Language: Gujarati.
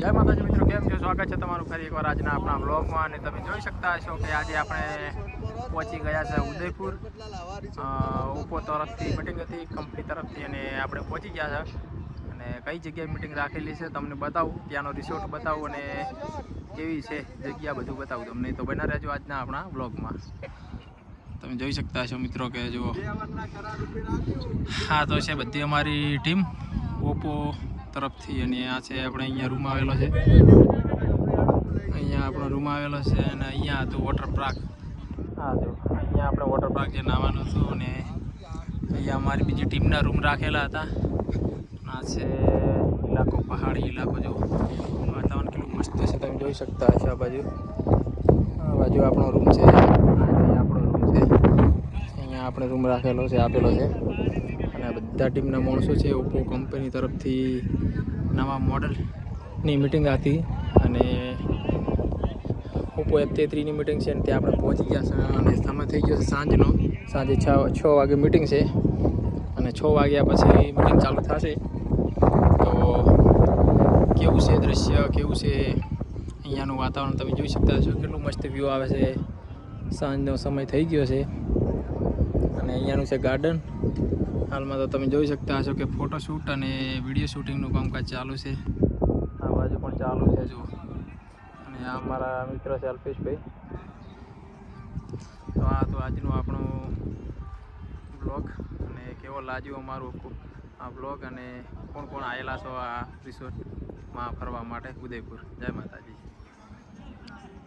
જય માતાજી મિત્રો, કેમ છો? સ્વાગત છે તમારું ફરી એકવાર આજના આપણા બ્લોગમાં. અને તમે જોઈ શકતા હશો કે આજે આપણે પહોંચી ગયા છે ઉદયપુર. ઓપ્પો તરફથી મિટિંગ હતી, કંપની તરફથી, અને આપણે પહોંચી ગયા છે. અને કઈ જગ્યાએ મિટિંગ રાખેલી છે તમને બતાવું, ત્યાંનો રિસોર્ટ બતાવું અને કેવી છે જગ્યા બધું બતાવું તમને. તો બના રહેજો આજના આપણા બ્લોગમાં. તમે જોઈ શકતા હશો મિત્રો કે જુઓ, હા તો છે બધી અમારી ટીમ ઓપ્પો તરફથી. અને આ છે આપણે અહીંયા રૂમ આવેલો છે, અહીંયા આપણો રૂમ આવેલો છે. અને અહીંયા હતું વોટર પાર્ક. હા જો અહીંયા આપણે વોટર પાર્ક જે નાવાનું હતું. અને અહીંયા અમારી બીજી ટીમના રૂમ રાખેલા હતા. આ છે ઇલાકો, પહાડી ઇલાકો. જો વાતાવરણ કેટલું મસ્ત છે તમે જોઈ શકતા હશો. આ બાજુ આપણો રૂમ છે, આપણો રૂમ છે. અહીંયા આપણે રૂમ રાખેલો છે, આપેલો છે. અને બધા ટીમના માણસો છે. ઓપ્પો કંપની તરફથી નવા મોડલની મિટિંગ હતી. અને ઓપ્પો F33ની મિટિંગ છે. અને ત્યાં આપણે પહોંચી ગયા છે. અને સમય થઈ ગયો છે સાંજનો. સાંજે 6 વાગે મિટિંગ છે. અને 6 વાગ્યા પછી મિટિંગ ચાલુ થશે. તો કેવું છે દ્રશ્ય, કેવું છે અહીંયાનું વાતાવરણ તમે જોઈ શકતા હશો. કેટલું મસ્ત વ્યૂ આવે છે. સાંજનો સમય થઈ ગયો છે. અને અહીંયાનું છે ગાર્ડન. હાલમાં તો તમે જોઈ શકતા હશો કે ફોટોશૂટ અને વિડીયો શૂટિંગનું કામકાજ ચાલુ છે. આ બાજુ પણ ચાલુ છે જો. અને આ અમારા મિત્ર છે અલ્પેશભાઈ. તો આ તો આજનો આપણો બ્લોગ. અને કેવો લાગ્યો અમારો આ બ્લોગ, અને કોણ કોણ આવેલા છો આ રિસોર્ટમાં ફરવા માટે ઉદયપુર. જય માતાજી.